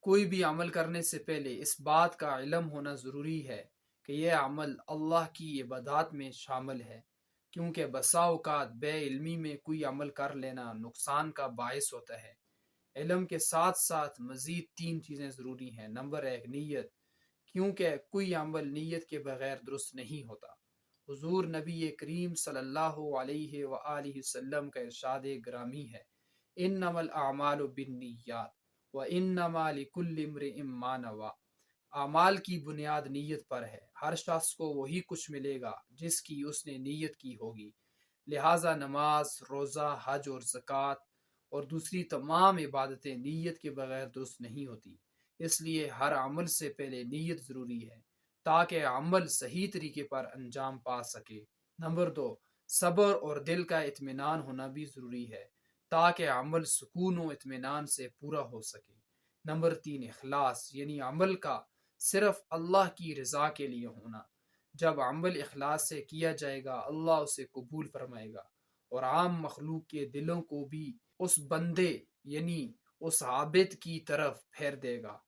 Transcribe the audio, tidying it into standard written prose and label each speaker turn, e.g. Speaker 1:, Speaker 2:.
Speaker 1: کوئی بھی عمل کرنے سے پہلے اس بات کا علم ہونا ضروری ہے کہ یہ عمل اللہ کی عبادات میں شامل ہے، کیونکہ بسا اوقات بے علمی میں کوئی عمل کر لینا نقصان کا باعث ہوتا ہے۔ علم کے ساتھ ساتھ مزید تین چیزیں ضروری ہیں۔ نمبر ایک، نیت، کیونکہ کوئی عمل نیت کے بغیر درست نہیں ہوتا۔ حضور نبی کریم صلی اللہ علیہ وآلہ وسلم کا ارشاد گرامی ہے، انما الاعمال بالنیات وانما لکل امرئ ما نوی۔ اعمال کی بنیاد نیت پر ہے، ہر شخص کو وہی کچھ ملے گا جس کی اس نے نیت کی ہوگی۔ لہٰذا نماز، روزہ، حج اور زکوٰۃ اور دوسری تمام عبادتیں نیت کے بغیر درست نہیں ہوتی۔ اس لیے ہر عمل سے پہلے نیت ضروری ہے تاکہ عمل صحیح طریقے پر انجام پا سکے۔ نمبر دو، صبر اور دل کا اطمینان ہونا بھی ضروری ہے تاکہ عمل سکون و اطمینان سے پورا ہو سکے۔ نمبر تین، اخلاص، یعنی عمل کا صرف اللہ کی رضا کے لیے ہونا۔ جب عمل اخلاص سے کیا جائے گا اللہ اسے قبول فرمائے گا اور عام مخلوق کے دلوں کو بھی اس بندے یعنی اس عابد کی طرف پھیر دے گا۔